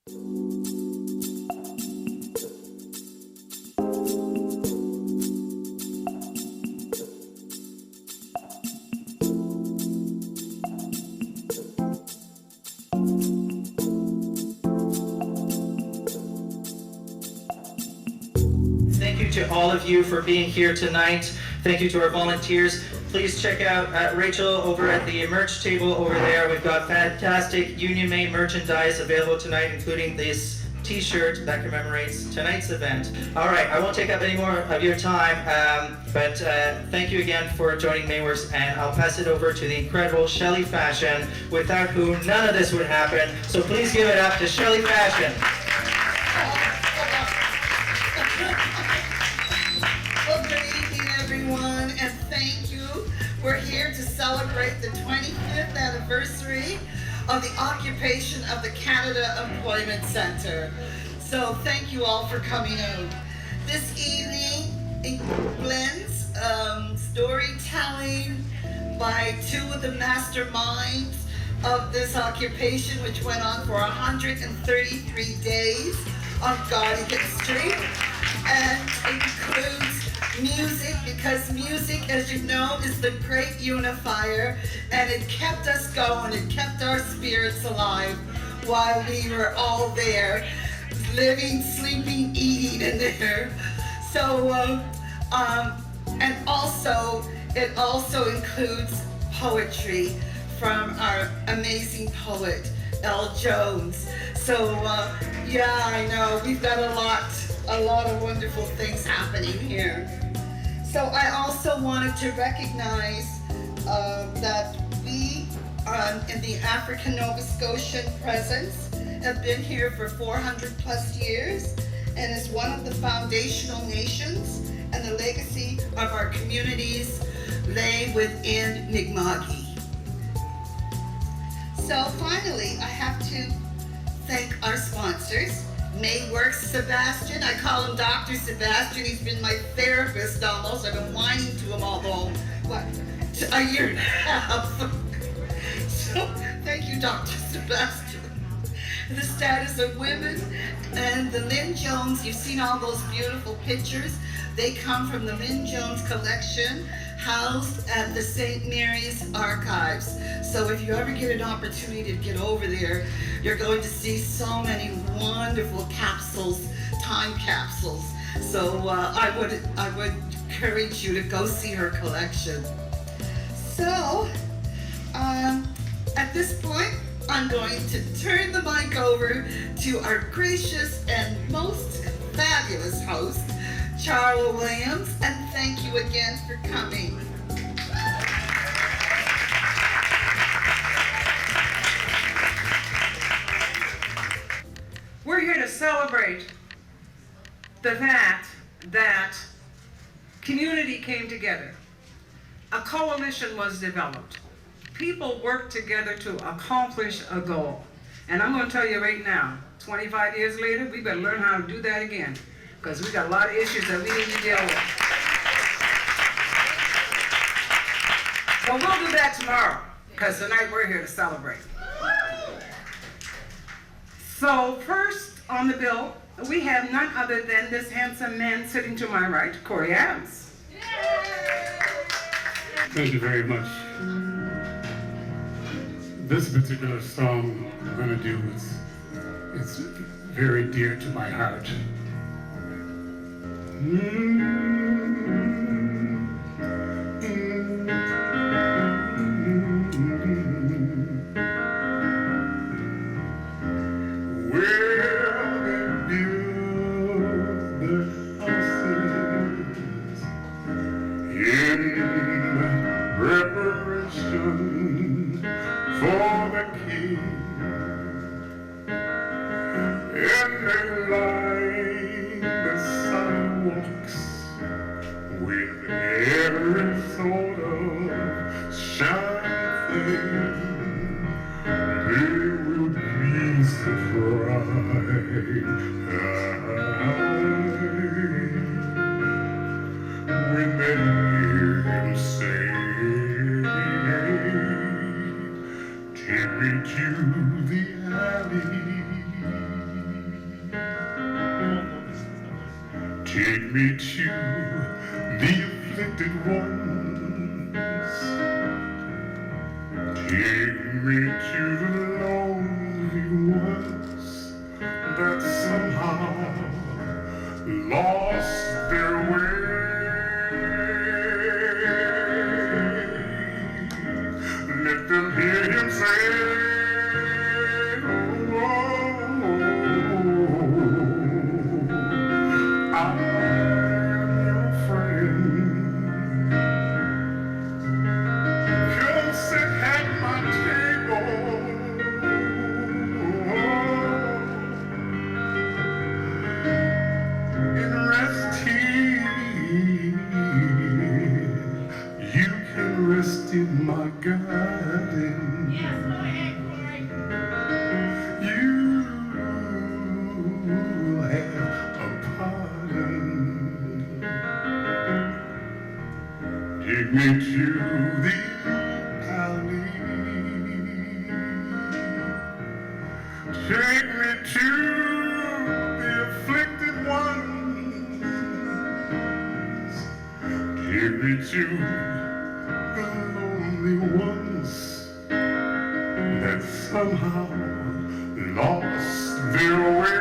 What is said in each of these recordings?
Thank you to all of you for being here tonight. Thank you to our volunteers. Please check out Rachel over at the merch table over there. We've got fantastic Union Made merchandise available tonight, including this t-shirt that commemorates tonight's event. All right, I won't take up any more of your time, but thank you again for joining Mayworks, and I'll pass it over to the incredible Shelley Fashion, without whom none of this would happen. So please give it up to Shelley Fashion. Well, good evening, everyone, and thank you. We're here to celebrate the 25th anniversary of the occupation of the Canada Employment Centre. So thank you all for coming out. This evening blends storytelling by two of the masterminds of this occupation, which went on for 133 days on Gottingen Street, and includes music, because music, as you know, is the great unifier, and it kept us going, it kept our spirits alive while we were all there, living, sleeping, eating in there. So, and also, it also includes poetry from our amazing poet, L. Jones. So, yeah, I know, we've got a lot of wonderful things happening here. So I also wanted to recognize that we in the African Nova Scotian presence have been here for 400 plus years, and is one of the foundational nations, and the legacy of our communities lay within Mi'kma'ki. So finally, I have to thank our sponsors. Mayworks Sebastian, I call him Dr. Sebastian, he's been my therapist almost. I've been whining to him a year and a half. So thank you, Dr. Sebastian. The Status of Women and the Lynn Jones, you've seen all those beautiful pictures. They come from the Lynn Jones collection housed at the St. Mary's Archives. So if you ever get an opportunity to get over there, you're going to see so many wonderful capsules, time capsules. So I would encourage you to go see her collection. So at this point, I'm going to turn the mic over to our gracious and most fabulous host, Charla Williams, and thank you again for coming. We're here to celebrate the fact that community came together. A coalition was developed. People worked together to accomplish a goal. And I'm going to tell you right now, 25 years later, we better learn how to do that again, because we got a lot of issues that we need to deal with. But we'll do that tomorrow, because tonight we're here to celebrate. So first on the bill, we have none other than this handsome man sitting to my right, Corey Adams. Thank you very much. This particular song I'm going to do is very dear to my heart. For the king, and they line the sidewalks with every sort of shiny thing. They will please to when they hear him say, take me to the alley Take me to the afflicted ones. Take me to the lonely ones that somehow lost their way. Let them hear him say, oh, I am your friend. Come sit at my table. And rest here. You can rest in my garden. Yes, go ahead, Corey. You have a pardon. Take me to the alley. Take me to the afflicted ones. Take me to the lonely ones that somehow lost their way.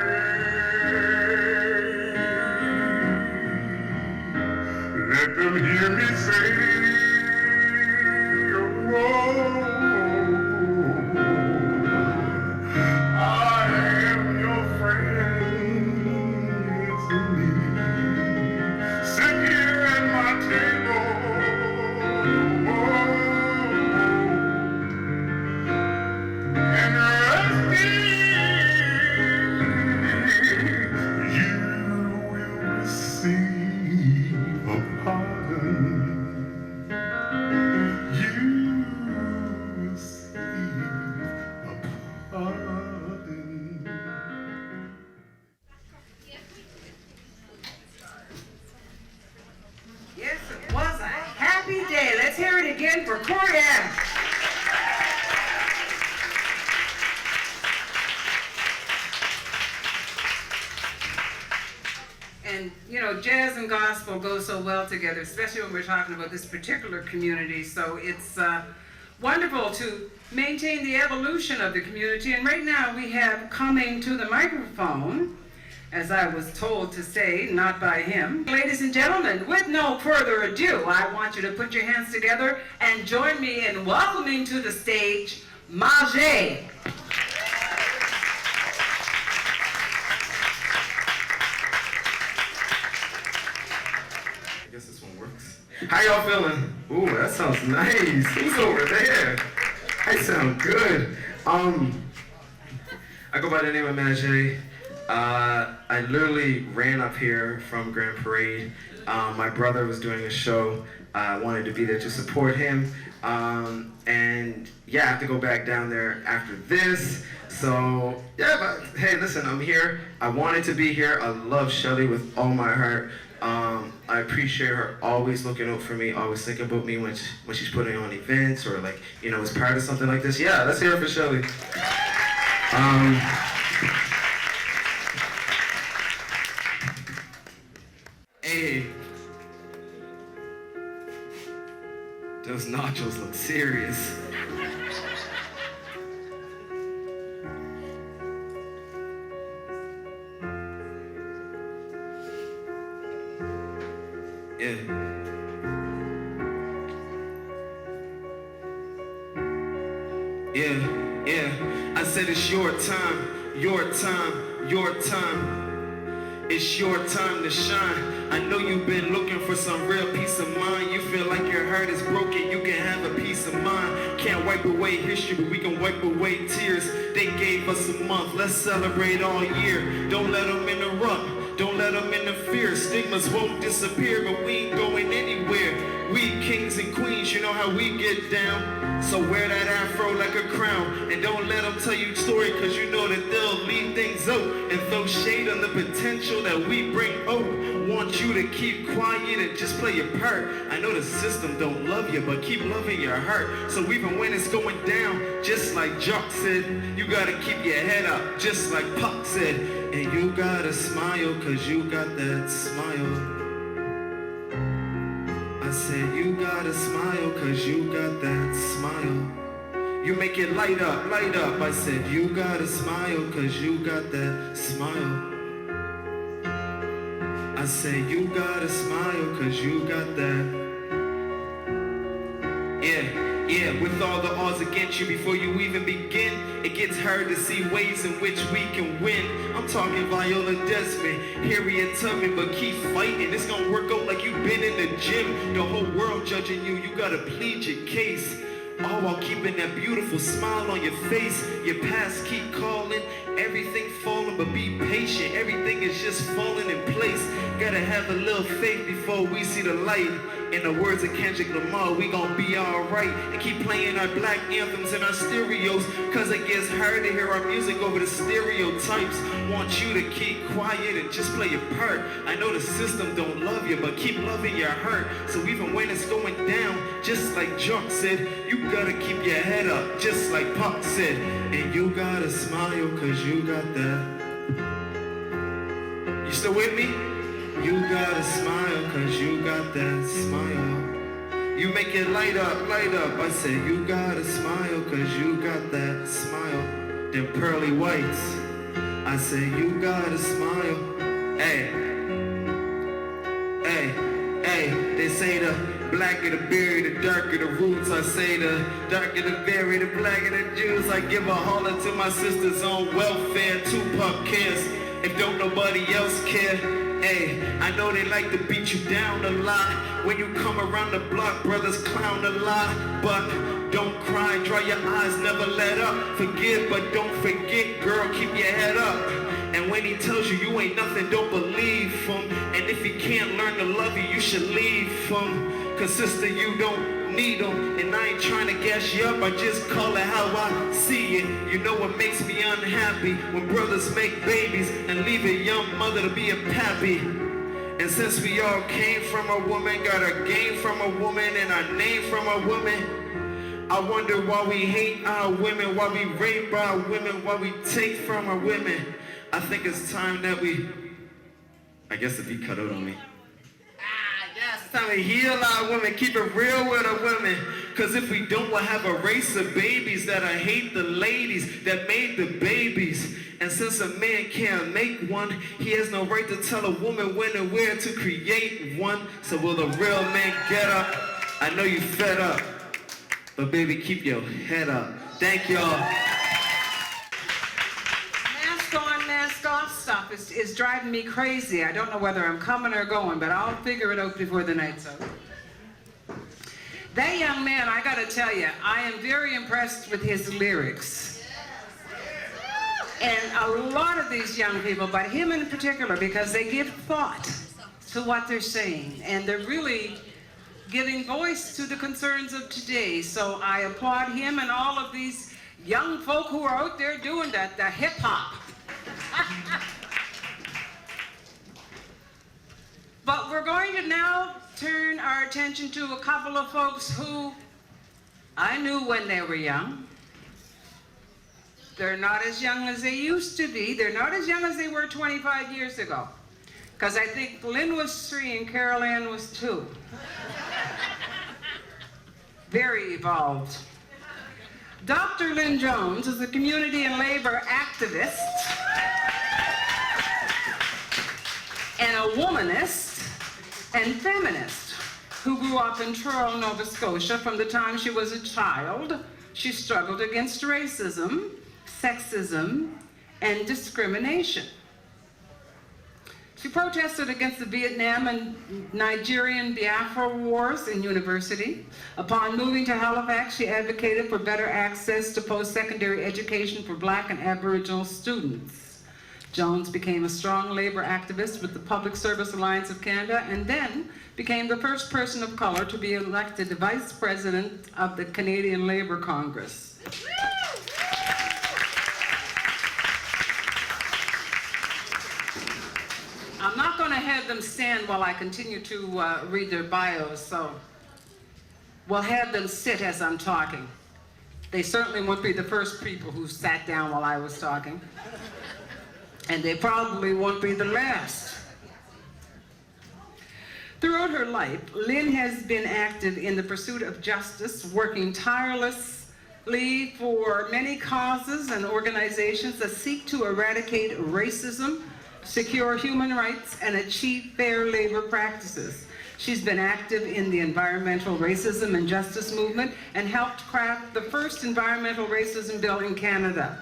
Let them hear me say, oh, I am your friend, it's me. Sit here at my table. And rest you will receive a pardon. You receive a pardon. Yes, it was a happy day. Let's hear it again for Carolann. And, you know, jazz and gospel go so well together, especially when we're talking about this particular community. So it's wonderful to maintain the evolution of the community. And right now we have coming to the microphone, as I was told to say, not by him. Ladies and gentlemen, with no further ado, I want you to put your hands together and join me in welcoming to the stage MAJE. I guess this one works. How y'all feeling? Ooh, that sounds nice. Who's over there? I sound good. I go by the name of MAJE. I literally ran up here from Grand Parade. My brother was doing a show. I wanted to be there to support him. And yeah, I have to go back down there after this. So yeah, but hey, listen, I'm here. I wanted to be here. I love Shelly with all my heart. I appreciate her always looking out for me, always thinking about me when she's putting on events or like, you know, is part of something like this. Yeah, let's hear it for Shelly. Hey, those nachos look serious. Yeah. Yeah. I said it's your time, your time, your time. It's your time to shine. I know you've been looking for some real peace of mind. You feel like your heart is broken, you can have a peace of mind. Can't wipe away history, but we can wipe away tears. They gave us a month, let's celebrate all year. Don't let them interrupt, don't let them interfere. Stigmas won't disappear, but we ain't going anywhere. We kings and queens, you know how we get down. So wear that afro like a crown, and don't let them tell you story, cause you know that they'll leave things out and throw no shade on the potential that we bring. Oh, want you to keep quiet and just play your part. I know the system don't love you, but keep loving your heart. So even when it's going down, just like Jock said, you gotta keep your head up, just like Pop said. And you gotta smile, cause you got that smile. I said you gotta smile, cause you got that smile. You make it light up, light up. I said you gotta smile, cause you got that smile. I said you gotta smile, cause you got that. Yeah, with all the odds against you before you even begin, it gets hard to see ways in which we can win. I'm talking Viola Desmond, Harriet Tubman, but keep fighting. It's gonna work out like you've been in the gym. The whole world judging you, you gotta plead your case. All while keeping that beautiful smile on your face. Your past keep calling, everything falling, but be patient. Everything is just falling in place. Gotta have a little faith before we see the light. In the words of Kendrick Lamar, we gon' be alright. And keep playing our black anthems in our stereos, cause it gets hard to hear our music over the stereotypes. Want you to keep quiet and just play your part. I know the system don't love you, but keep loving your heart. So even when it's going down, just like Jock said, you gotta keep your head up, just like Pop said. And you gotta smile, cause you got that. You still with me? You gotta smile, cause you got that smile. You make it light up, light up. I said you gotta smile, cause you got that smile. Them pearly whites. I say you gotta smile. Hey, hey, hey. They say the blacker the berry, the darker the roots. I say the darker the berry, the blacker the juice. I give a holler to my sisters on welfare. Tupac cares if don't nobody else care. Hey, I know they like to beat you down a lot. When you come around the block, brothers clown a lot. But don't cry, dry your eyes, never let up. Forgive, but don't forget, girl, keep your head up. And when he tells you you ain't nothing, don't believe him. And if he can't learn to love you, you should leave him. Cause sister, you don't need him. And I ain't trying to gas you up, I just call it how I see it. You know what makes me unhappy? When brothers make babies and leave a young mother to be a pappy. And since we all came from a woman, got our game from a woman, and our name from a woman, I wonder why we hate our women, why we rape our women, why we take from our women. I think it's time that we, I guess if he cut out on me. It's time to heal our women, keep it real with our women. Cause if we don't, we'll have a race of babies that I hate the ladies that made the babies. And since a man can't make one, he has no right to tell a woman when and where to create one. So will the real man get up? I know you fed up, but baby, keep your head up. Thank y'all. Mask on, mask off stuff is driving me crazy. I don't know whether I'm coming or going, but I'll figure it out before the night's over. That young man, I gotta tell you, I am very impressed with his lyrics. And a lot of these young people, but him in particular, because they give thought to what they're saying, and they're really giving voice to the concerns of today. So I applaud him and all of these young folk who are out there doing that, the hip-hop. But we're going to now turn our attention to a couple of folks who I knew when they were young. They're not as young as they used to be. They're not as young as they were 25 years ago. Because I think Lynn was 3 and Carolann was 2. Very evolved. Dr. Lynn Jones is a community and labor activist and a womanist and feminist who grew up in Truro, Nova Scotia. From the time she was a child, she struggled against racism, sexism, and discrimination. She protested against the Vietnam and Nigerian Biafra wars in university. Upon moving to Halifax, she advocated for better access to post-secondary education for Black and Aboriginal students. Jones became a strong labor activist with the Public Service Alliance of Canada, and then became the first person of color to be elected vice president of the Canadian Labour Congress. I'm not going to have them stand while I continue to read their bios, so we'll have them sit as I'm talking. They certainly won't be the first people who sat down while I was talking. And they probably won't be the last. Throughout her life, Lynn has been active in the pursuit of justice, working tirelessly for many causes and organizations that seek to eradicate racism, secure human rights, and achieve fair labor practices. She's been active in the environmental racism and justice movement and helped craft the first environmental racism bill in Canada.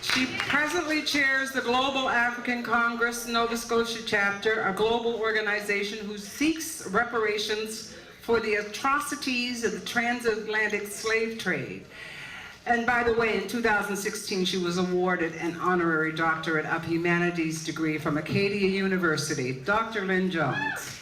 She presently chairs the Global African Congress Nova Scotia chapter, a global organization who seeks reparations for the atrocities of the transatlantic slave trade. And by the way, in 2016, she was awarded an honorary doctorate of humanities degree from Acadia University. Dr. Lynn Jones.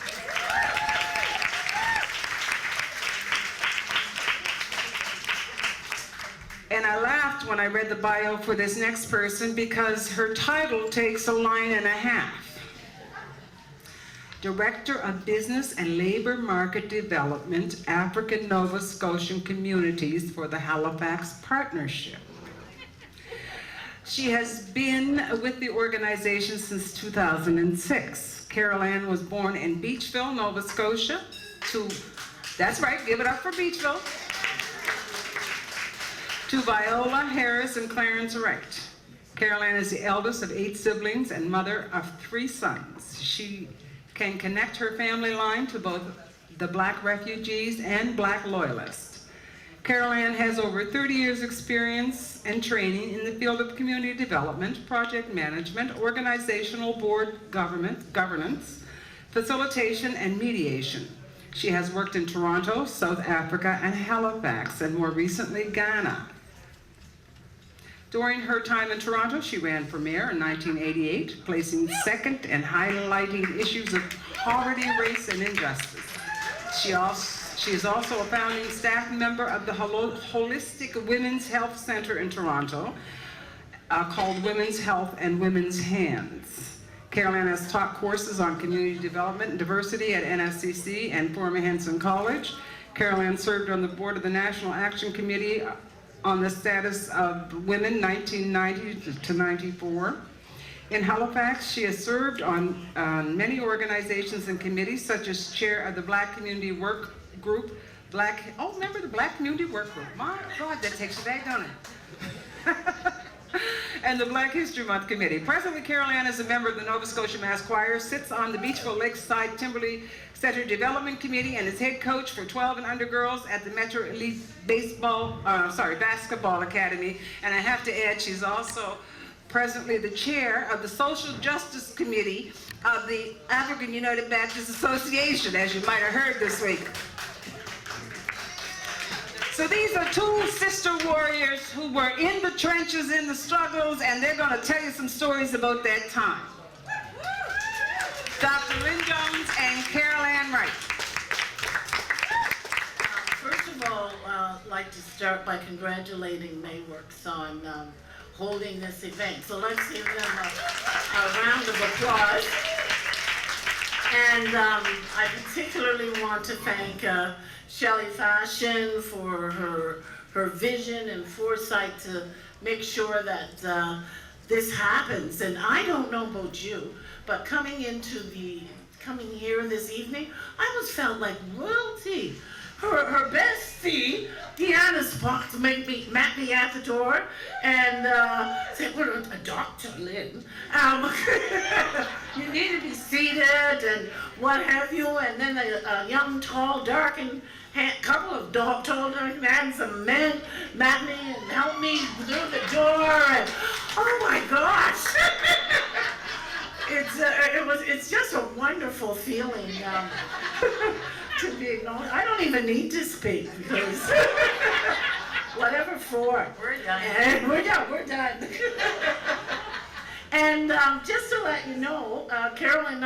And I laughed when I read the bio for this next person because her title takes a line and a half. Director of Business and Labor Market Development, African Nova Scotian Communities for the Halifax Partnership. She has been with the organization since 2006. Carolann was born in Beachville, Nova Scotia, that's right, give it up for Beachville, to Viola Harris and Clarence Wright. Carolann is the eldest of 8 siblings and mother of 3 sons. She can connect her family line to both the Black refugees and Black loyalists. Carolann has over 30 years experience and training in the field of community development, project management, organizational board governance, facilitation, and mediation. She has worked in Toronto, South Africa, and Halifax, and more recently, Ghana. During her time in Toronto, she ran for mayor in 1988, placing second and highlighting issues of poverty, race, and injustice. She is also a founding staff member of the Holistic Women's Health Center in Toronto, called Women's Health and Women's Hands. Carolann has taught courses on community development and diversity at NSCC and former Henson College. Carolann served on the board of the National Action Committee on the status of women 1990 to 94. In Halifax, she has served on many organizations and committees, such as chair of the Black Community Work Group. Remember the Black Community Work Group? My God, that takes you back, don't it? And the Black History Month Committee. Presently, Carolann is a member of the Nova Scotia Mass Choir, sits on the Beachville Lakeside Timberley Center Development Committee, and is head coach for 12 and under girls at the Metro Elite Basketball Academy. And I have to add, she's also presently the chair of the Social Justice Committee of the African United Baptist Association, as you might have heard this week. So these are 2 sister warriors who were in the trenches, in the struggles, and they're going to tell you some stories about that time. Dr. Lynn Jones and Carolann Wright. First of all, I'd like to start by congratulating Mayworks on holding this event. So let's give them a round of applause. And I particularly want to thank Shelley Fashion for her vision and foresight to make sure that this happens. And I don't know about you, but coming here this evening, I almost felt like royalty. Her bestie, Deanna Spock, met me at the door and said, "Well, Dr. Lynn, you need to be seated and what have you." And then a young, tall, dark, and couple of tall, dark, handsome men met me and helped me through the door. And oh my gosh, it's just a wonderful feeling. To be acknowledged. I don't even need to speak because whatever for. We're done. We're done. And just to let you know, Carolann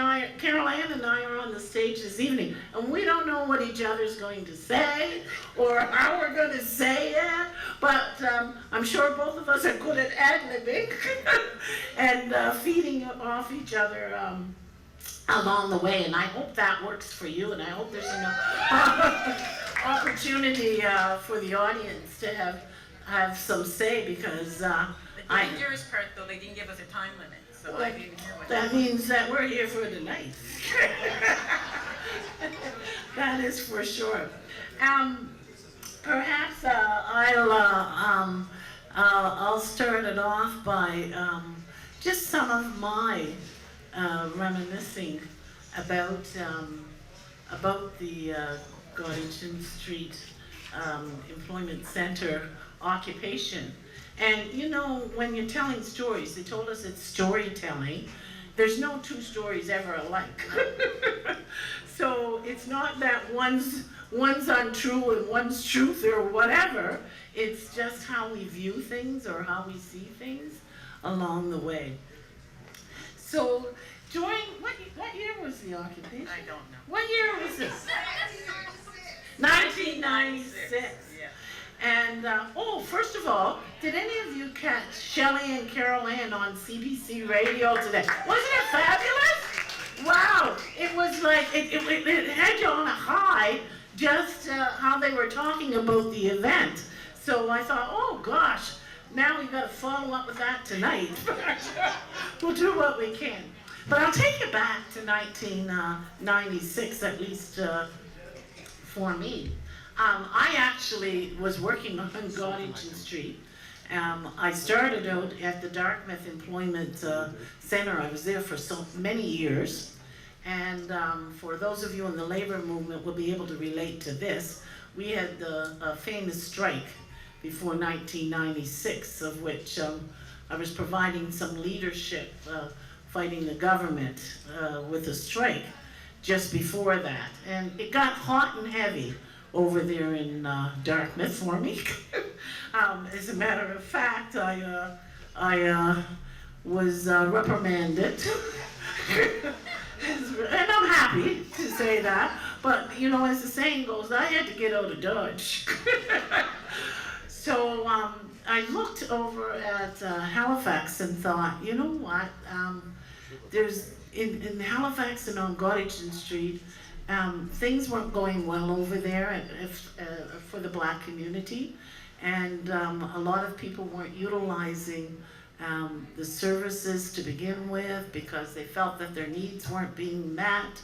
and I are on the stage this evening, and we don't know what each other's going to say or how we're going to say it, but I'm I'm sure both of us are good at ad-libbing and feeding off each other along the way, and I hope that works for you, and I hope there's enough opportunity for the audience to have some say, because The dangerous part, though, they didn't give us a time limit, so I didn't hear what that means that we're here for the night. That is for sure. Perhaps I'll start it off by just some of my reminiscing about the Gottingen Street Employment Center occupation. And you know, when you're telling stories, they told us it's storytelling. There's no two stories ever alike. So it's not that one's untrue and one's truth or whatever. It's just how we view things or how we see things along the way. So during, what year was the occupation? I don't know. What year was this? 1996. Yeah. And, first of all, did any of you catch Shelley and Carolann on CBC radio today? Wasn't it fabulous? Wow, it was like, it had you on a high, just how they were talking about the event. So I thought, oh gosh, now we've got to follow up with that tonight. We'll do what we can. But I'll take you back to 1996, at least for me. I actually was working on Gottingen Street. I started out at the Dartmouth Employment Center. I was there for so many years. And for those of you in the labor movement will be able to relate to this, we had the famous strike before 1996, of which I was providing some leadership, fighting the government with a strike just before that. And it got hot and heavy over there in Dartmouth for me. As a matter of fact, I was reprimanded. And I'm happy to say that, but you know, as the saying goes, I had to get out of Dodge. So I looked over at Halifax and thought, you know what, there's, in Halifax and on Gottingen Street, things weren't going well over there for the black community, and a lot of people weren't utilizing the services to begin with because they felt that their needs weren't being met.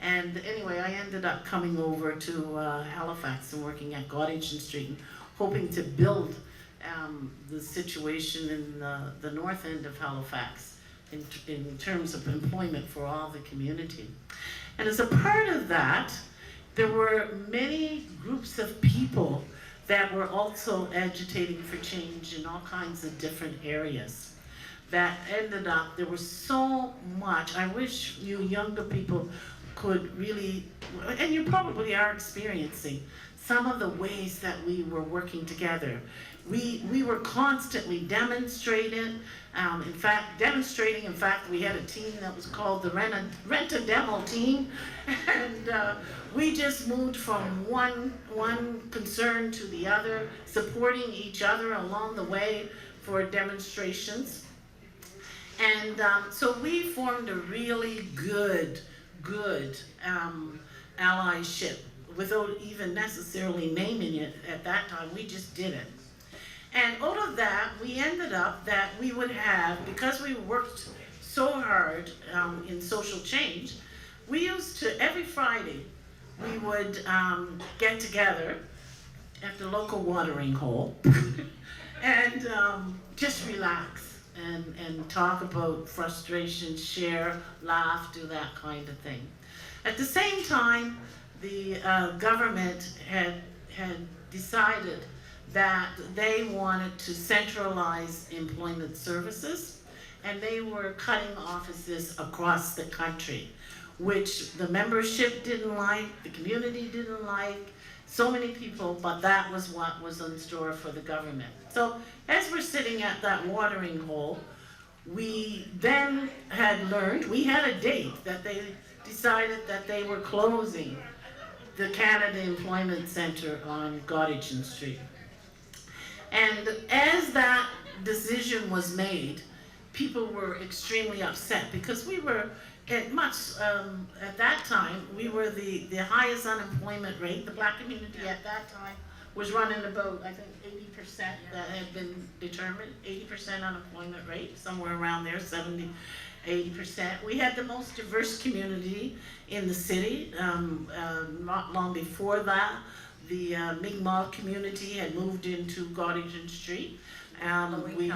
And anyway, I ended up coming over to Halifax and working at Gottingen Street, and hoping to build the situation in the north end of Halifax in terms of employment for all the community. And as a part of that, there were many groups of people that were also agitating for change in all kinds of different areas. That ended up, there was so much. I wish you younger people could really, and you probably are experiencing, some of the ways that we were working together. We were constantly demonstrating. In fact, we had a team that was called the Rent-A-Demo team, and we just moved from one concern to the other, supporting each other along the way for demonstrations. And so we formed a really good allyship without even necessarily naming it at that time. We just did it. And out of that, we ended up that we would have, because we worked so hard in social change, we used to, every Friday, we would get together at the local watering hole and just relax and talk about frustration, share, laugh, do that kind of thing. At the same time, the government had decided that they wanted to centralize employment services, and they were cutting offices across the country, which the membership didn't like, the community didn't like, so many people, but that was what was in store for the government. So as we're sitting at that watering hole, we then had learned, we had a date that they decided that they were closing the Canada Employment Center on Gottingen Street. And And as that decision was made, people were extremely upset because we were at that time, we were the highest unemployment rate. The black community at that time was running about, I think, 80% that had been determined, 80% unemployment rate, somewhere around there, 70, 80%. We had the most diverse community in the city. Not long before that, the Mi'kmaq community had moved into Gottingen Street. We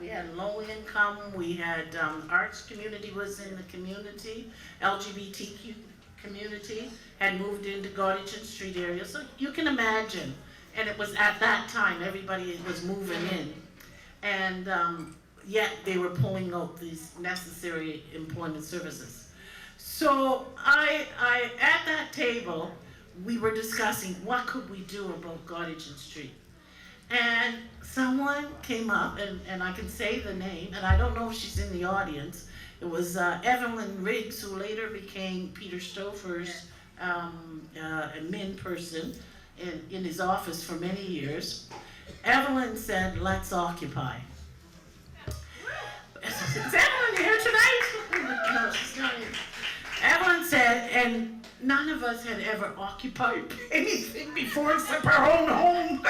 had low income, we had arts community was in the community, LGBTQ community had moved into Gottingen Street area. So you can imagine, and it was at that time, everybody was moving in. And yet they were pulling out these necessary employment services. So at that table, we were discussing what could we do about Gottingen Street. And someone came up, and I can say the name, and I don't know if she's in the audience. It was Evelyn Riggs, who later became Peter Stouffer's admin person in his office for many years. Evelyn said, "Let's occupy." Is Evelyn here tonight? No, she's not here. Evelyn said, and none of us had ever occupied anything before except our own home.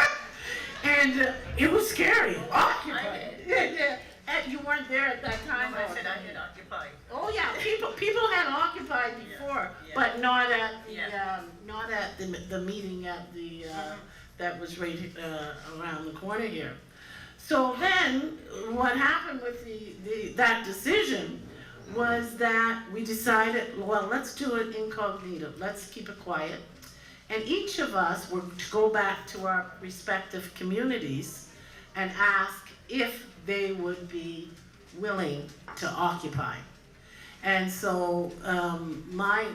And it was scary. Occupy. Yeah. You weren't there at that time. No, I said I had occupied. Oh yeah, people had occupied before, but not at the meeting at the that was right around the corner here. So then, what happened with that decision was that we decided, well, let's do it incognito. Let's keep it quiet. And each of us were to go back to our respective communities and ask if they would be willing to occupy. And so my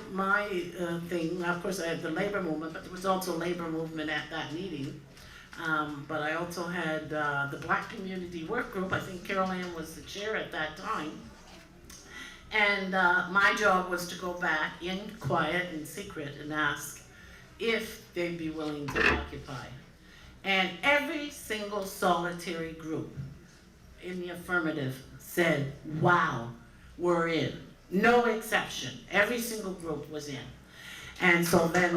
thing, of course I had the labor movement, but there was also labor movement at that meeting. But I also had the Black Community Work Group. I think Carolann was the chair at that time. And my job was to go back in quiet and secret and ask if they'd be willing to occupy. And every single solitary group in the affirmative said, wow, we're in. No exception. Every single group was in. And so then,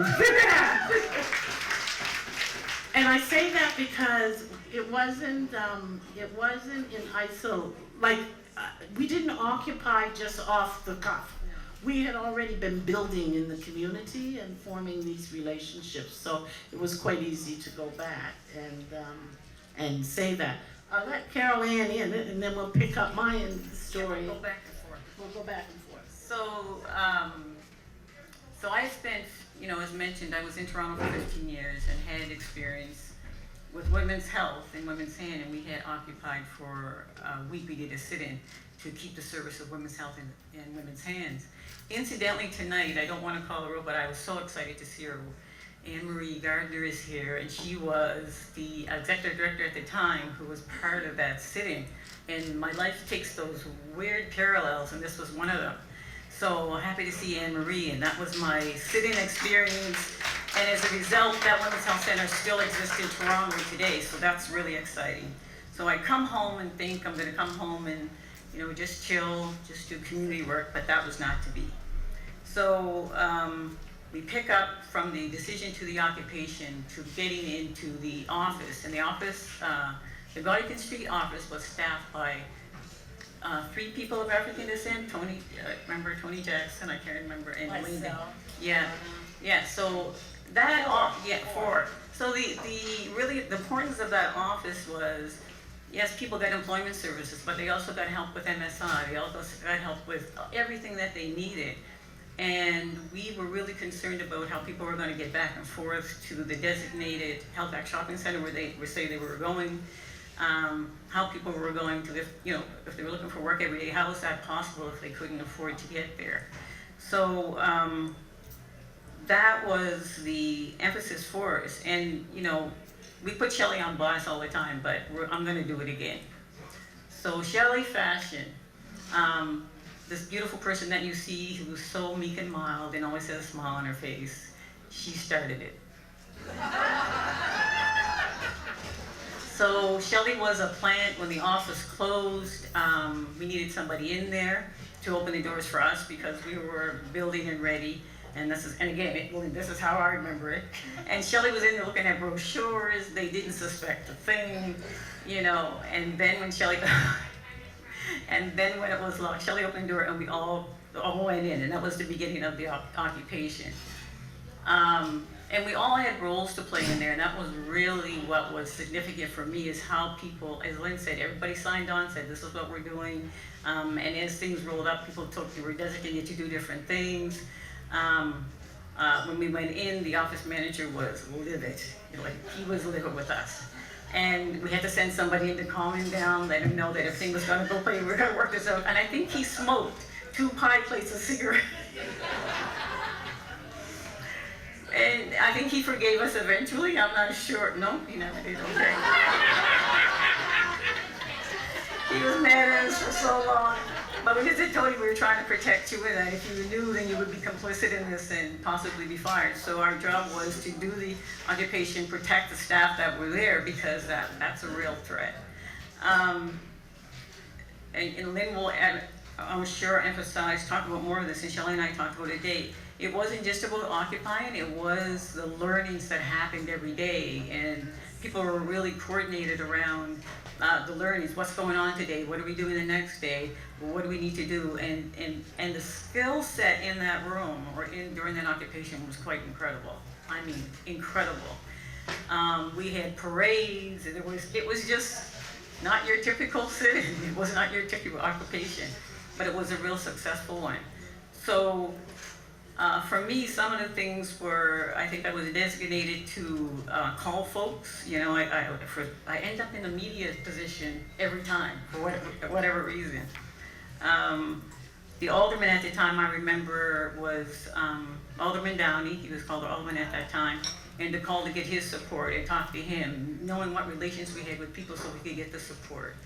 and I say that because it wasn't in iso, like, we didn't occupy just off the cuff. We had already been building in the community and forming these relationships, so it was quite easy to go back and say that. I'll let Carolann in, and then we'll pick up my story. We'll go back and forth. We'll go back and forth. So I spent, as mentioned, I was in Toronto for 15 years and had experience with women's health and women's hand, and we had occupied for a week. We did a sit-in to keep the service of women's health in women's hands. Incidentally, tonight, I don't want to call her up, but I was so excited to see her. Anne-Marie Gardner is here, and she was the executive director at the time who was part of that sit-in. And my life takes those weird parallels, and this was one of them. So happy to see Anne-Marie, and that was my sit-in experience. And as a result, that Women's Health Center still exists in Toronto today, so that's really exciting. So I come home and think I'm gonna come home and just chill, just do community work, but that was not to be. So we pick up from the decision to the occupation to getting into the office. And the office, the Gottingen Street office was staffed by 3 people of African descent. Tony, remember Tony Jackson? I can't remember. And Lynn. Yeah. So that, 4. So the importance of that office was, yes, people got employment services, but they also got help with MSI. They also got help with everything that they needed. And we were really concerned about how people were going to get back and forth to the designated Halifax shopping center where they were going. How people were going to, if they were looking for work every day, how was that possible if they couldn't afford to get there? So that was the emphasis for us. And we put Shelley on blast all the time, but I'm going to do it again. So Shelley Fashion, this beautiful person that you see who was so meek and mild and always has a smile on her face, she started it. So Shelley was a plant when the office closed. We needed somebody in there to open the doors for us because we were building and ready. And this is how I remember it. And Shelley was in there looking at brochures. They didn't suspect a thing, you know. And then when when it was locked, Shelley opened the door and we all went in, and that was the beginning of the occupation. And we all had roles to play in there, and that was really what was significant for me, is how people, as Lynn said, everybody signed on, said this is what we're doing, and as things rolled up, people were designated to do different things. When we went in, the office manager was livid, he was livid with us. And we had to send somebody in to calm him down, let him know that everything was gonna go play, we were gonna work this out. And I think he smoked 2 pie plates of cigarettes. And I think he forgave us eventually, I'm not sure. No, he never did, okay. He was mad at us for so long. But we just told him we were trying to protect you, and that if you knew, then you would be complicit in this and possibly be fired. So our job was to do the occupation, protect the staff that were there, because that's a real threat. And Lynn will, I'm sure, emphasize, talk about more of this, and Shelley and I talked about it today. It wasn't just about occupying, it was the learnings that happened every day, and people were really coordinated around the learnings. What's going on today? What are we doing the next day? What do we need to do? And the skill set in that room or during that occupation was quite incredible. I mean, incredible. We had parades, and it was just not your typical sit-in. It was not your typical occupation, but it was a real successful one. So for me, some of the things were, I think I was designated to call folks. You know, I end up in a media position every time for whatever reason. The alderman at the time, I remember, was Alderman Downey. He was called the alderman at that time. And to call to get his support and talk to him, knowing what relations we had with people so we could get the support.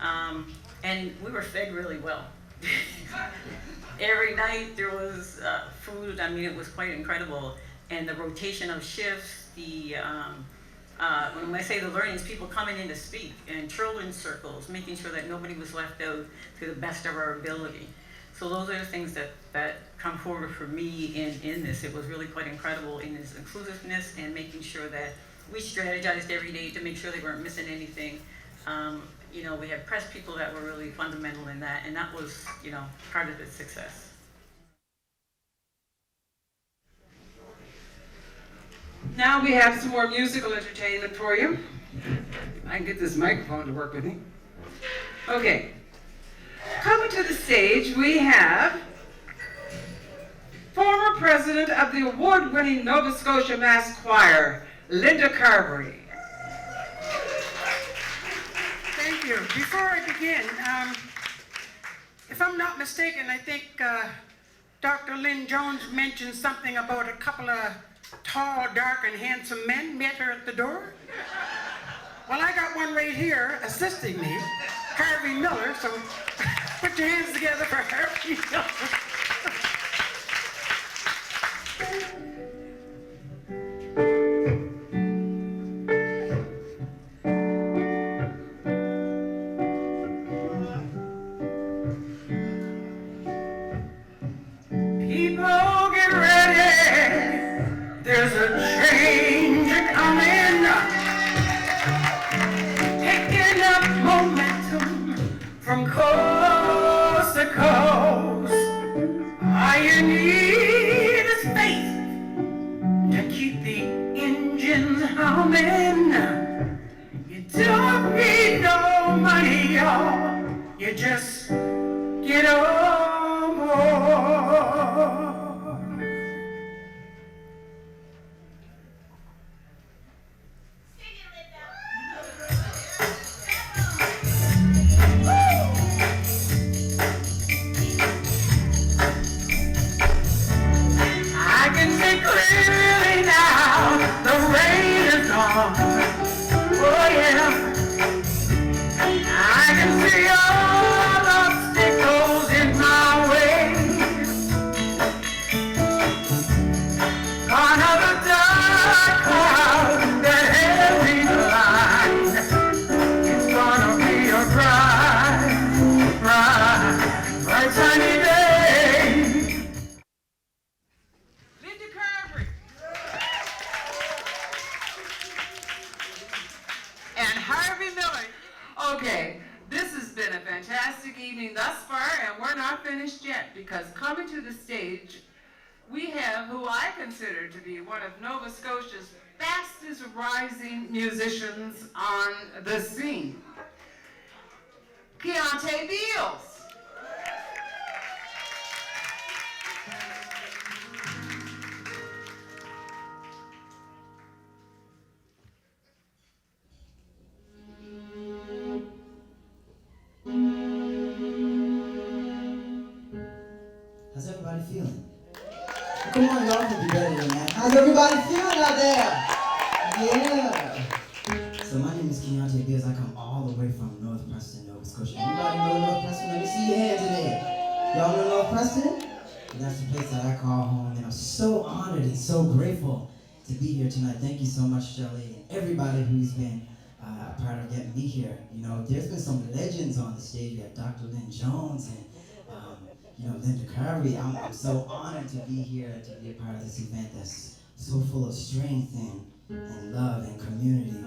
And we were fed really well. Every night there was food. I mean, it was quite incredible. And the rotation of shifts, when I say the learnings, people coming in to speak, and children's circles, making sure that nobody was left out to the best of our ability. So those are the things that come forward for me in this. It was really quite incredible in its inclusiveness and making sure that we strategized every day to make sure they weren't missing anything. You know, we had press people that were really fundamental in that, and that was, you know, part of its success. Now we have some more musical entertainment for you. I can get this microphone to work with me. Okay. Coming to the stage, we have former president of the award-winning Nova Scotia Mass Choir, Linda Carvery. Thank you. Before I begin, if I'm not mistaken, I think Dr. Lynn Jones mentioned something about a couple of tall, dark, and handsome men met her at the door. Well, I got one right here assisting me, Harvey Miller, so put your hands together for Harvey Miller. People get ready, there's a change coming, picking up momentum from coast to coast. All you need is faith to keep the engines humming. You don't need no money, y'all, you just get on board. I can see clearly now, the rain is gone. Oh yeah, I can see all the obstacles in my Harvey Miller. Okay, this has been a fantastic evening thus far, and we're not finished yet, because coming to the stage, we have who I consider to be one of Nova Scotia's fastest rising musicians on the scene. Keonte Beals. How's everybody feeling? Come on, y'all can be better than that. How's everybody feeling out there? Yeah. So my name is Keonte Beals. I come all the way from North Preston, Nova Scotia. Anybody know North Preston? Let me see your hands in there. Y'all know North Preston? And that's the place that I call home. And I'm so honored and so grateful to be here tonight. Thank you so much, Shelley, and everybody who's been a part of getting me here. You know, there's been some legends on the stage. We have Dr. Lynn Jones and Linda Carvery. I'm so honored to be here, to be a part of this event that's so full of strength and love and community.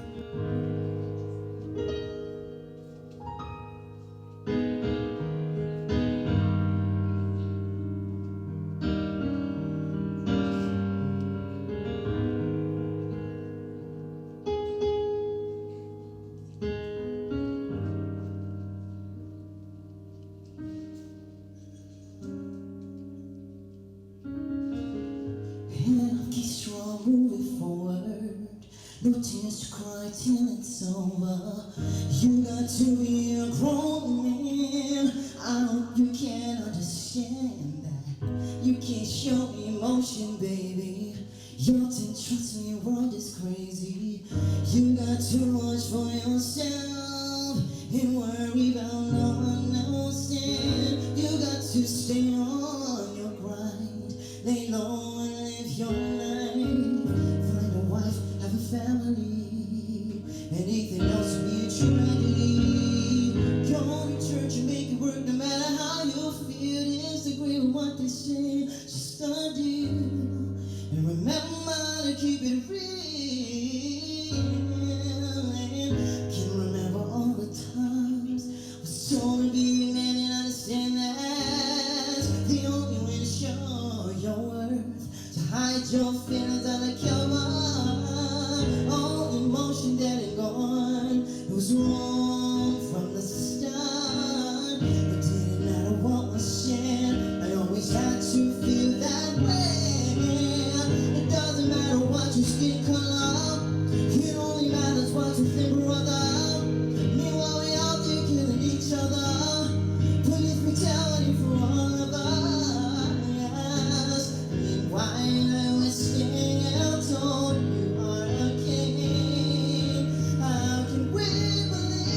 No tears to cry till it's over. You got to be a grown man. I hope you can understand that. You can't show emotion, baby. You don't trust me, your world is crazy. You got too much for yourself and worry about no one else. And you got to stay on your grind. Lay low and live your life. Find a wife, have a family. Anything else would be a tragedy. Go to church and make it work no matter how you feel. Disagree with what they say, just a deal. And remember to keep it real. And can remember all the times I was told to be a man and understand that the only way to show your worth, to hide your feelings under cover. All emotion dead and gone. It was wrong from the start. It didn't matter what was shared. I always had to feel that way. It doesn't matter what your skin color. It only matters what you think, brother. Meanwhile, we out there killing each other. Police brutality for all of us. Meanwhile, we're still told you are a king. How can we believe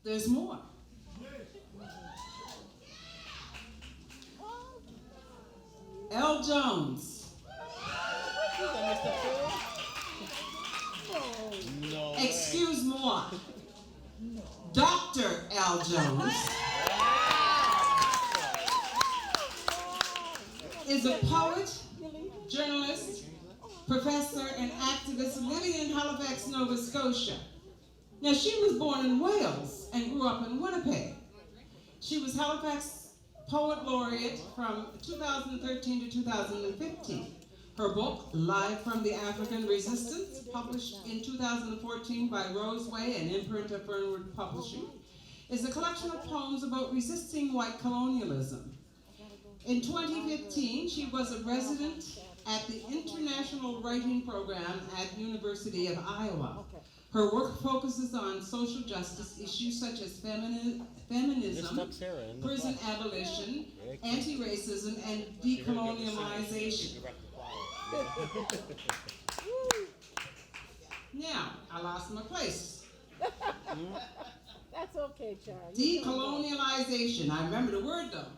there's more. L. Jones. Excuse moi. Dr. L. Jones is a poet, journalist, professor, and activist living in Halifax, Nova Scotia. Now, she was born in Wales and grew up in Winnipeg. She was Halifax Poet Laureate from 2013 to 2015. Her book, Live from the African Resistance, published in 2014 by Roseway and imprint of Fernwood Publishing, is a collection of poems about resisting white colonialism. In 2015, she was a resident at the International Writing Program at University of Iowa. Her work focuses on social justice issues such as feminism, prison abolition, anti-racism, and decolonialization. Now, I lost my place. That's okay, Charlie. Decolonialization, I remember the word though.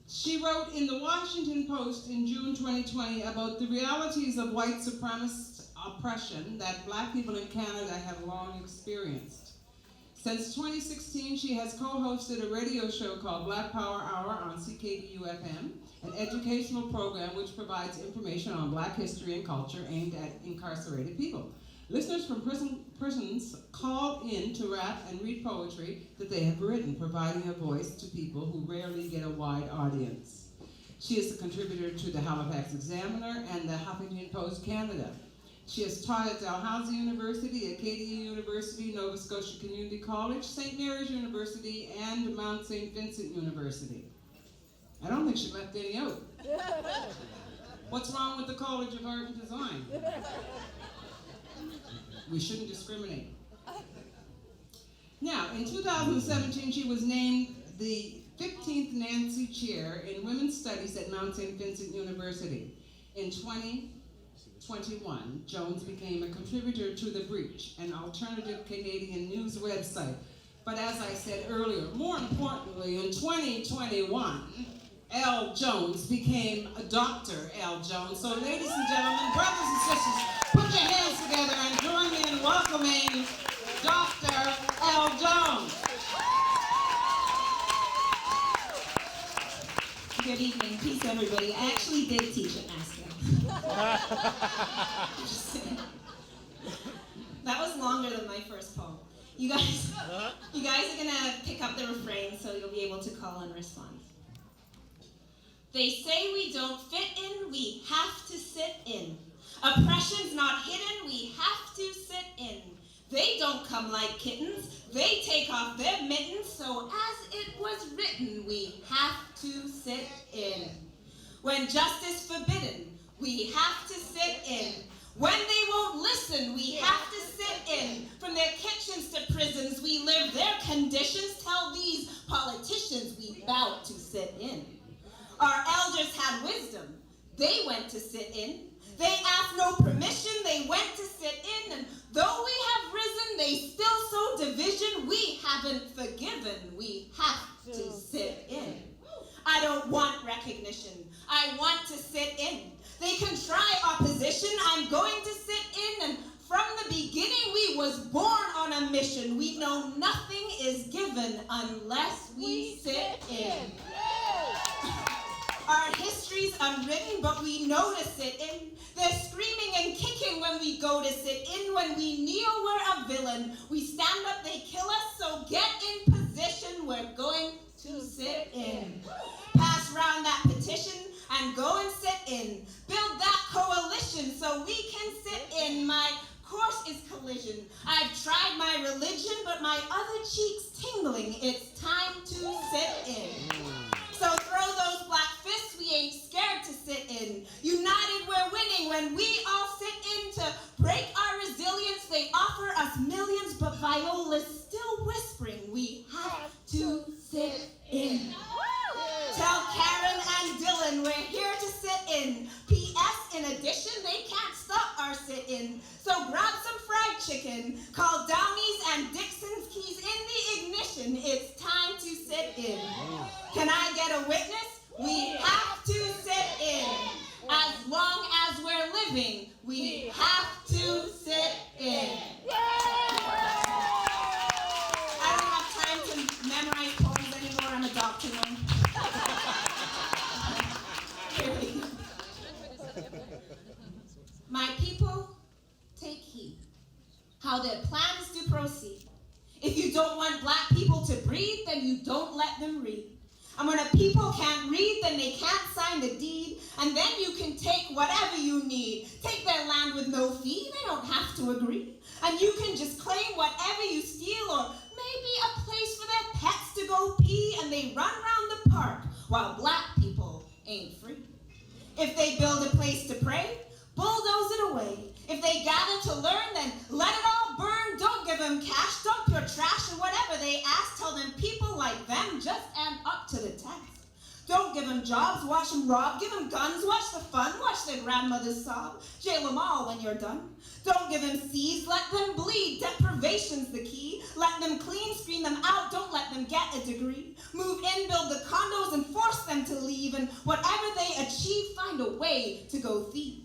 She wrote in the Washington Post in June 2020 about the realities of white supremacist oppression that Black people in Canada have long experienced. Since 2016, she has co-hosted a radio show called Black Power Hour on CKDU-FM, an educational program which provides information on Black history and culture aimed at incarcerated people. Listeners from prisons call in to rap and read poetry that they have written, providing a voice to people who rarely get a wide audience. She is a contributor to the Halifax Examiner and the Huffington Post Canada. She has taught at Dalhousie University, Acadia University, Nova Scotia Community College, St. Mary's University, and Mount St. Vincent University. I don't think she left any out. What's wrong with the College of Art and Design? We shouldn't discriminate. Now, in 2017, she was named the 15th Nancy Chair in Women's Studies at Mount St. Vincent University. In 2021, Jones became a contributor to The Breach, an alternative Canadian news website. But as I said earlier, more importantly, in 2021, L. Jones became a Dr. L. Jones. So ladies and gentlemen, brothers and sisters, put your hands together and join me in welcoming Dr. L. Jones. Good evening. Peace, everybody. I actually did teach at Masco. That was longer than my first poem. You guys are gonna pick up the refrain, so you'll be able to call and respond. They say we don't fit in, we have to sit in. Oppression's not hidden, we have to sit in. They don't come like kittens, they take off their mittens, so as it was written, we have to sit in. When justice forbidden, we have to sit in. When they won't listen, we have to sit in. From their kitchens to prisons, we live their conditions. Tell these politicians we bow to sit in. Our elders had wisdom, they went to sit in. They asked no permission, they went to sit in. And though we have risen, they still sow division. We haven't forgiven, we have to sit in. I don't want recognition, I want to sit in. They can try opposition, I'm going to sit in. And from the beginning, we was born on a mission. We know nothing is given unless we sit in. Our history's unwritten, but we know to sit in. They're screaming and kicking when we go to sit in. When we kneel, we're a villain. We stand up, they kill us, so get in position. We're going to sit in. Pass round that petition and go and sit in. Build that coalition so we can sit in. My course is collision. I've tried my religion, but my other cheek's tingling. It's time to sit in. So throw those black fists, we ain't scared to sit in. United, we're winning when we all sit in to break our resilience. They offer us millions, but Viola's still whispering, we have to sit in. Tell Karen and Dylan we're here to sit in. P.S. in addition, they can't stop our sit in. So grab some fried chicken, call Downey's and Dixon's keys in. how their plans to proceed. If you don't want black people to breathe, then you don't let them read. And when a people can't read, then they can't sign the deed, and then you can take whatever you need. Take their land with no fee, they don't have to agree. And you can just claim whatever you steal, or maybe a place for their pets to go pee, and they run around the park while black people ain't free. If they build a place to pray, bulldoze it away. If they gather to learn, then let it all burn. Don't give them cash, dump your trash, and whatever they ask, tell them people like them just add up to the task. Don't give them jobs, watch them rob. Give them guns, watch the fun, watch their grandmothers sob. Jail them all when you're done. Don't give them seas, let them bleed. Deprivation's the key. Let them clean, screen them out, don't let them get a degree. Move in, build the condos, and force them to leave. And whatever they achieve, find a way to go thieve.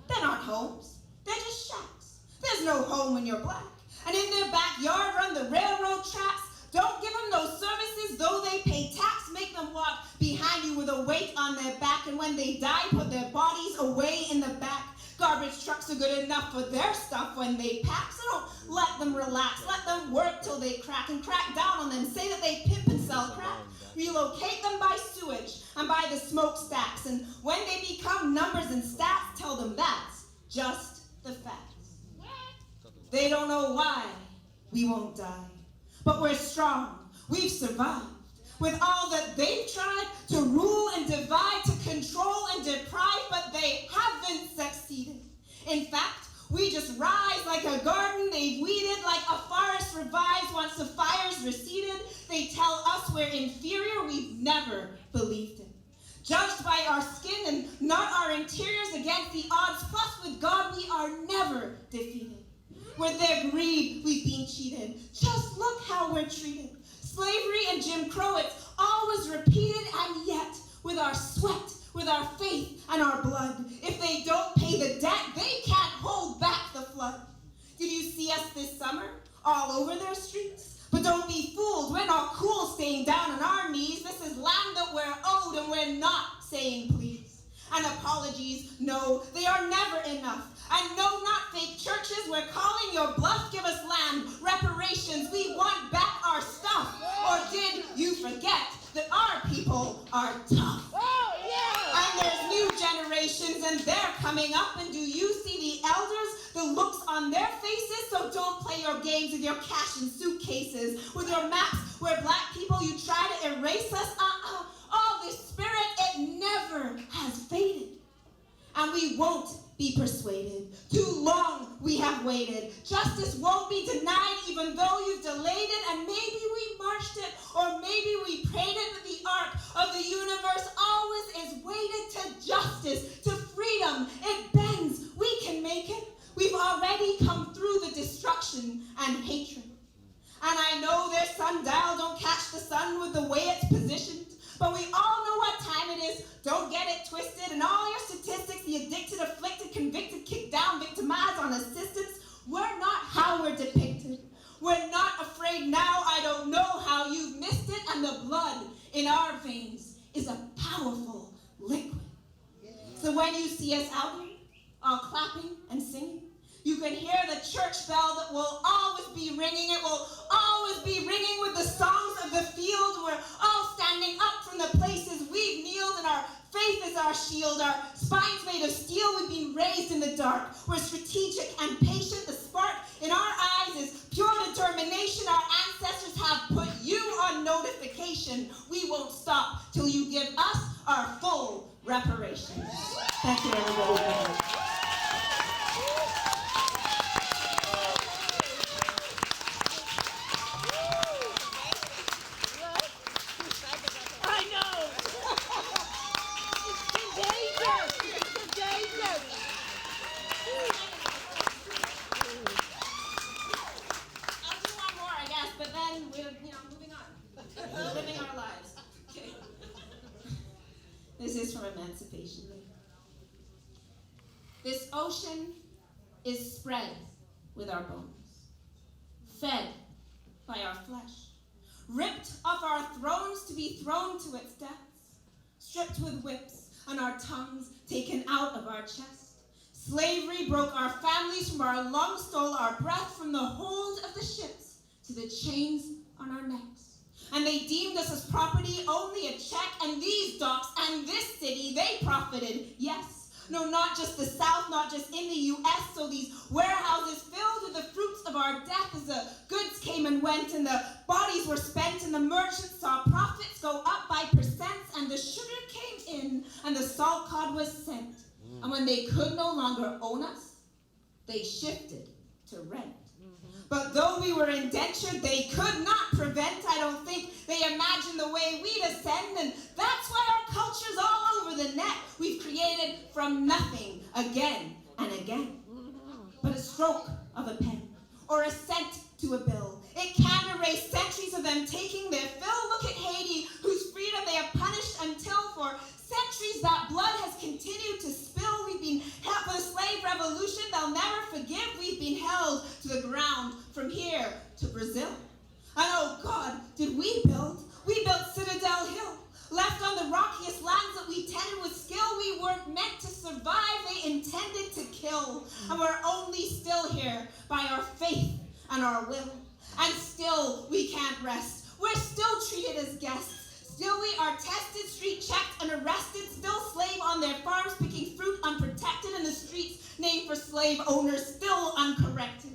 They're not homes, they're just shacks. There's no home when you're black. And in their backyard run the railroad tracks. Don't give them those services, though they pay tax. Make them walk behind you with a weight on their back. And when they die, put their bodies away in the back. Garbage trucks are good enough for their stuff when they pack. So don't let them relax. Let them work till they crack and crack down on them. Say that they pimp and sell crack. Relocate them by sewage and by the smokestacks. And when they become numbers and stats, tell them that's just the facts. They don't know why we won't die. But we're strong, we've survived. With all that they've tried to rule and divide, to control and deprive, but they haven't succeeded. In fact, we just rise like a garden they've weeded, like a forest revives once the fire's receded. They tell us we're inferior, we've never believed it. Judged by our skin and not our interiors against the odds, plus with God we are never defeated. With their greed, we've been cheated. Just look how we're treated. Slavery and Jim Crow, it's always repeated, and yet, with our sweat, with our faith and our blood, if they don't pay the debt, they can't hold back the flood. Did you see us this summer, all over their streets? But don't be fooled, we're not cool staying down on our knees. This is land that we're owed, and we're not saying please. And apologies, no, they are never enough. And no, not fake churches, we're calling your bluff. Give us land, reparations, we want back our stuff. Or did you forget that our people are tough? Oh, yeah. And there's new generations and they're coming up. And do you see the elders, the looks on their faces? So don't play your games with your cash and suitcases, with your maps where black people you try to erase us. All this spirit, it never has faded. And we won't be persuaded. Too long we have waited. Justice won't be denied even though you've delayed it. And maybe we marched it, or maybe we prayed it, but the arc of the universe always is weighted to justice, to freedom. It bends. We can make it. We've already come through the destruction and hatred. And I know their sundial don't catch the sun with the way it's positioned. But we all know what time it is. Don't get it twisted. And all your statistics, the addicted, afflicted, convicted, kicked down, victimized on assistance, we're not how we're depicted. We're not afraid now. I don't know how you've missed it. And the blood in our veins is a powerful liquid. So when you see us out here, all clapping and singing, you can hear the church bell that will always be ringing. It will always be ringing with the songs of the field. We're all standing up from the places we've kneeled, and our faith is our shield. Our spines made of steel, we've been raised in the dark. We're strategic and patient. The spark in our eyes is pure determination. Our ancestors have put you on notification. We won't stop till you give us our full reparations. Thank you, everybody. Living our lives. Okay. This is from Emancipation Day. This ocean is spread with our bones, fed by our flesh, ripped off our thrones to be thrown to its depths, stripped with whips and our tongues taken out of our chest, Slavery broke our families from our lungs, stole our breath from the hold of the ships to the chains on our necks. And they deemed us as property, only a check, and these docks and this city, they profited, yes. No, not just the South, not just in the U.S., so these warehouses filled with the fruits of our death as the goods came and went and the bodies were spent and the merchants saw profits go up by percents and the sugar came in and the salt cod was sent. And when they could no longer own us, they shifted to rent. But though we were indentured, they could not prevent. I don't think they imagined the way we'd ascend, and that's why our culture's all over the net. We've created from nothing again and again. But a stroke of a pen or a cent to a bill, it can erase centuries of them taking their fill. Look at Haiti, whose freedom they have punished until for centuries that blood has continued to spill. We've been held for the slave revolution they'll never forgive. We've been held to the ground from here to Brazil. And oh God, did we build? We built Citadel Hill, left on the rockiest lands that we tended with skill. We weren't meant to survive, they intended to kill. And we're only still here by our faith and our will. And still we can't rest. We're still treated as guests. Still we are tested, street checked, and arrested. Still slave on their farms, picking fruit unprotected in the streets, named for slave owners, still uncorrected.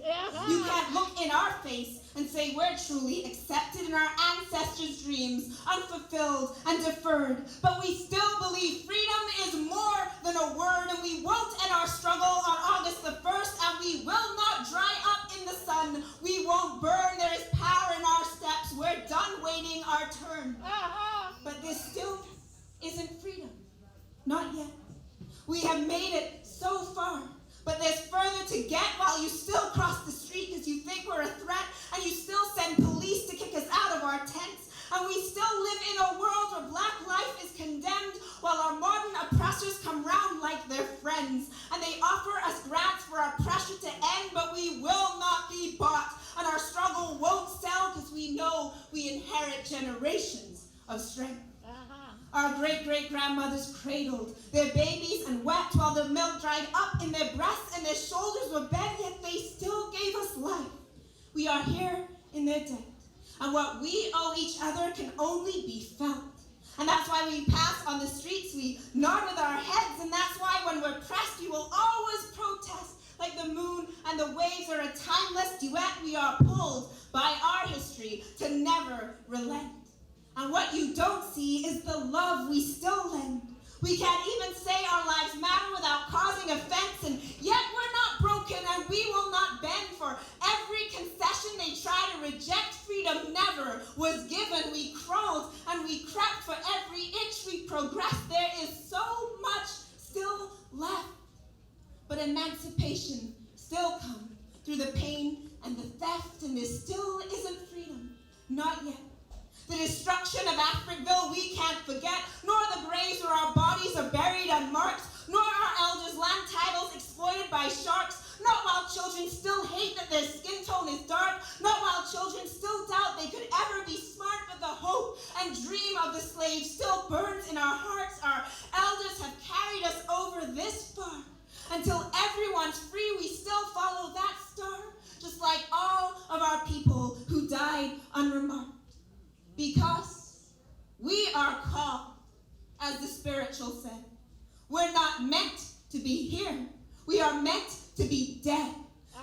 You can't look in our face and say we're truly accepted in our ancestors' dreams, unfulfilled and deferred. But we still believe freedom is more than a word, and we won't end our struggle on August the 1st, and we will not dry up in the sun. We won't burn. There is power in our steps. We're done waiting our turn. But this still isn't freedom. Not yet. We have made it so far, but there's further to get while you still cross the street because you think we're a threat, and you still send police to kick us out of our tents, and we still live in a world where black life is condemned while our modern oppressors come round like their friends, and they offer us grants for our pressure to end, but we will not be bought, and our struggle won't sell because we know we inherit generations of strength. Our great-great-grandmothers cradled their babies and wept while the milk dried up in their breasts and their shoulders were bent, yet they still gave us life. We are here in their debt, and what we owe each other can only be felt. And that's why we pass on the streets, we nod with our heads, and that's why when we're pressed, we will always protest. Like the moon and the waves are a timeless duet, we are pulled by our history to never relent. And what you don't see is the love we still lend. We can't even say our lives matter without causing offense, and yet we're not broken and we will not bend. For every concession they try to reject, freedom never was given. We crawled and we crept for every inch we progressed. There is so much still left. But emancipation still comes through the pain and the theft, and there still isn't freedom. Not yet. The destruction of Africville we can't forget, nor the graves where our bodies are buried unmarked, nor our elders' land titles exploited by sharks, not while children still hate that their skin tone is dark, not while children still doubt they could ever be smart, but the hope and dream of the slave still burns in our hearts. Our elders have carried us over this far. Until everyone's free, we still follow that star, just like all of our people who died unremarked. Because we are called, as the spiritual said. We're not meant to be here. We are meant to be dead.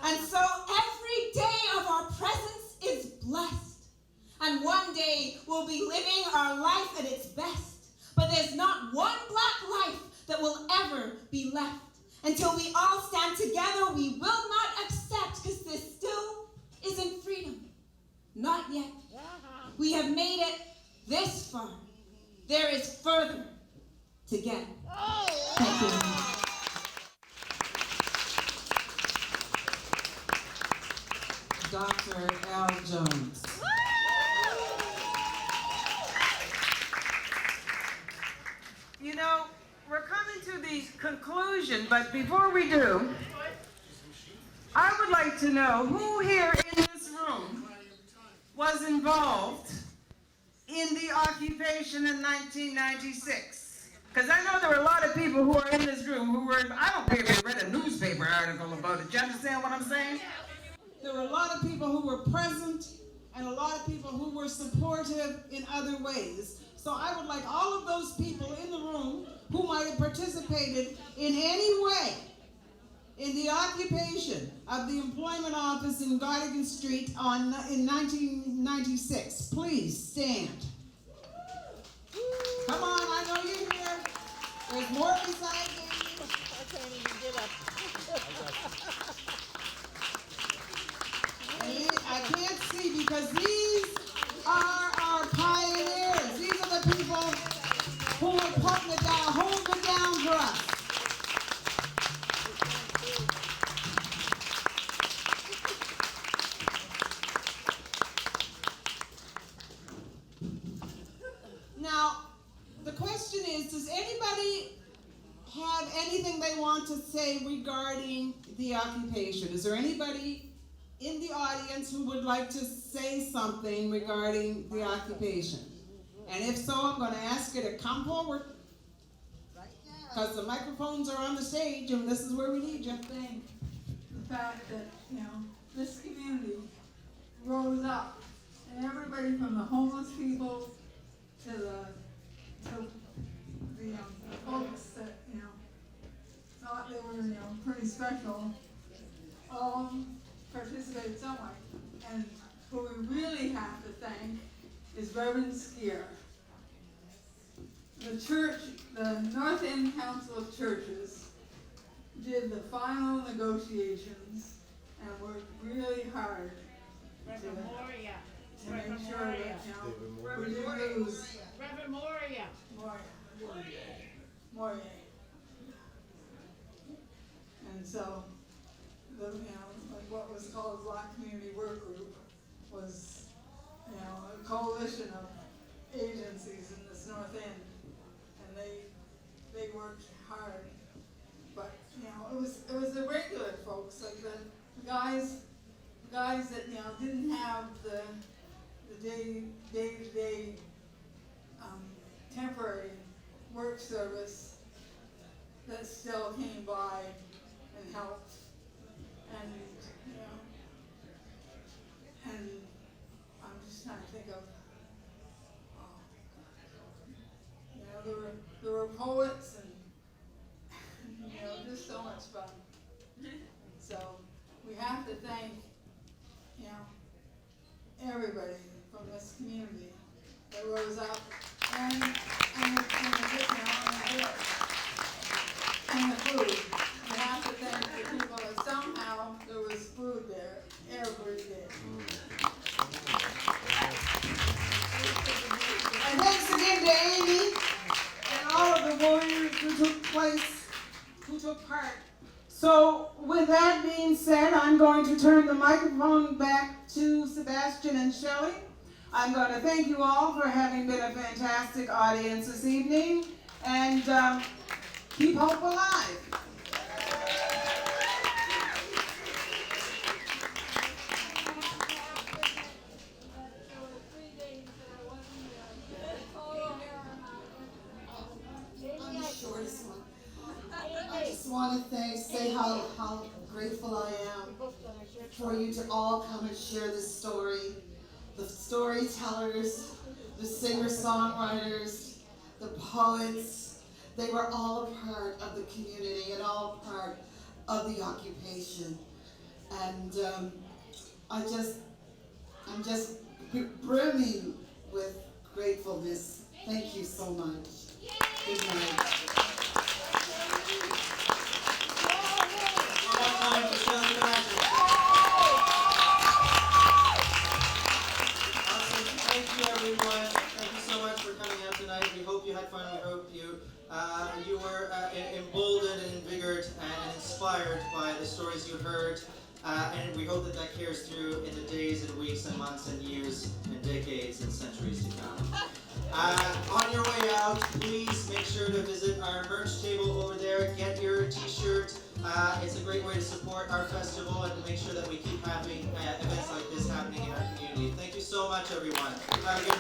And so every day of our presence is blessed. And one day we'll be living our life at its best. But there's not one black life that will ever be left. Until we all stand together, we will not accept, because there still isn't freedom. Not yet. We have made it this far. There is further to get. Thank you. Dr. L. Jones. You know, we're coming to the conclusion, but before we do, I would like to know who here in this room was involved in the occupation in 1996. Because I know there were a lot of people who are in this room who were, I don't care if you read a newspaper article about it. Do you understand what I'm saying? There were a lot of people who were present and a lot of people who were supportive in other ways. So I would like all of those people in the room who might have participated in any way in the occupation of the employment office in Gottingen Street in 1996. Please stand. Come on, I know you're here. There's more beside me. I can't even get up. I can't see because these are our pioneers. These are the people who are putting it down, holding it down for us. Now, the question is, does anybody have anything they want to say regarding the occupation? Is there anybody in the audience who would like to say something regarding the occupation? And if so, I'm going to ask you to come forward, because the microphones are on the stage and this is where we need you. Think the fact that, this community rose up, and everybody from the homeless people to the folks that, thought they were, pretty special, all participated some way. And who we really have to thank is Reverend Skier. The church, the North End Council of Churches, did the final negotiations and worked really hard to make sure that, we didn't lose. Reverend Moria. Moria. And so, like what was called the Black Community Work Group was, a coalition of agencies in this North End, and they worked hard. But it was the regular folks, like the guys that didn't have the day-to-day temporary work service that still came by and helped. And and I'm just trying to think of, there were poets and just so much fun. So we have to thank everybody from this community that rose up and the food. We have to thank the people that somehow there was food there every day. And thanks again to Amy and all of the warriors who took part. So with that being said, I'm going to turn the microphone back to Sebastian and Shelley. I'm going to thank you all for having been a fantastic audience this evening, and keep hope alive. I'm the shortest one. I just want to say how grateful I am for you to all come and share this story. The storytellers, the singer-songwriters, the poets, they were all a part of the community and all part of the occupation. And I'm just brimming with gratefulness. Thank you so much. Good night. You were emboldened and invigorated and inspired by the stories you heard, and we hope that that carries through in the days and weeks and months and years and decades and centuries to come. On your way out, please make sure to visit our merch table over there, get your t-shirt. It's a great way to support our festival and to make sure that we keep having events like this happening in our community. Thank you so much, everyone. Have a good